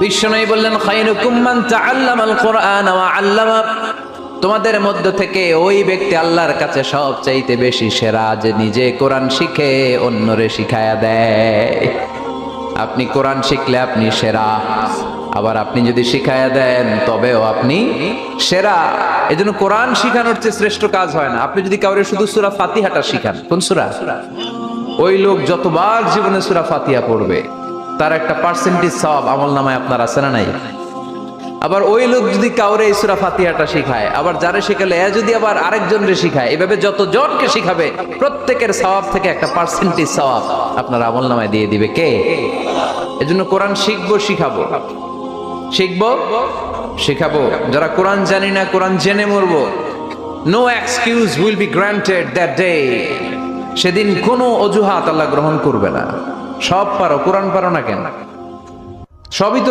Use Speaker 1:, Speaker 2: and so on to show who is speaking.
Speaker 1: বিশ্বনবী বললেন, খায়রুকুম মান তাআল্লামাল কুরআন ওয়া আল্লামা। তোমাদের মধ্য থেকে ওই ব্যক্তি আল্লাহর কাছে সবচাইতে বেশি সেরা, যে নিজে কোরআন শিখে অন্যরে শিখায়া দেয়। আপনি কোরআন শিখলে আপনি সেরা, আবার আপনি যদি শিখায়া দেন তবেও আপনি সেরা। এজন্য কোরআন শিখানোর চেয়ে শ্রেষ্ঠ কাজ হয় না। আপনি যদি কাউরে শুধু সূরা ফাতিহাটা শিখান, কোন সূরা, ওই লোক যতবার জীবনে সূরা ফাতিহা পড়বে তার একটা পার্সেন্টেজ সওয়াব আমলনামায় আপনার আছে না নাই? আবার ওই লোক যদি কাউরে এই সূরা ফাতিহাটা শিখায়, আবার যারে শিখালে এ যদি আবার আরেকজনরে শিখায়, এভাবে যতজনকে শিখাবে প্রত্যেকের সওয়াব থেকে একটা পার্সেন্টেজ সওয়াব আপনার আমলনামায় দিয়ে দিবে কে? এজন্য কোরআন শিখবো, শিখাবো, শিখবো, শিখাবো। যারা কোরআন জানি না, কোরআন জেনে মরবো। No excuse will be granted that day. সেদিন কোনো অজুহাত আল্লাহ গ্রহণ করবে না। সব পারো, কোরআন পারো না কেন? সবই তো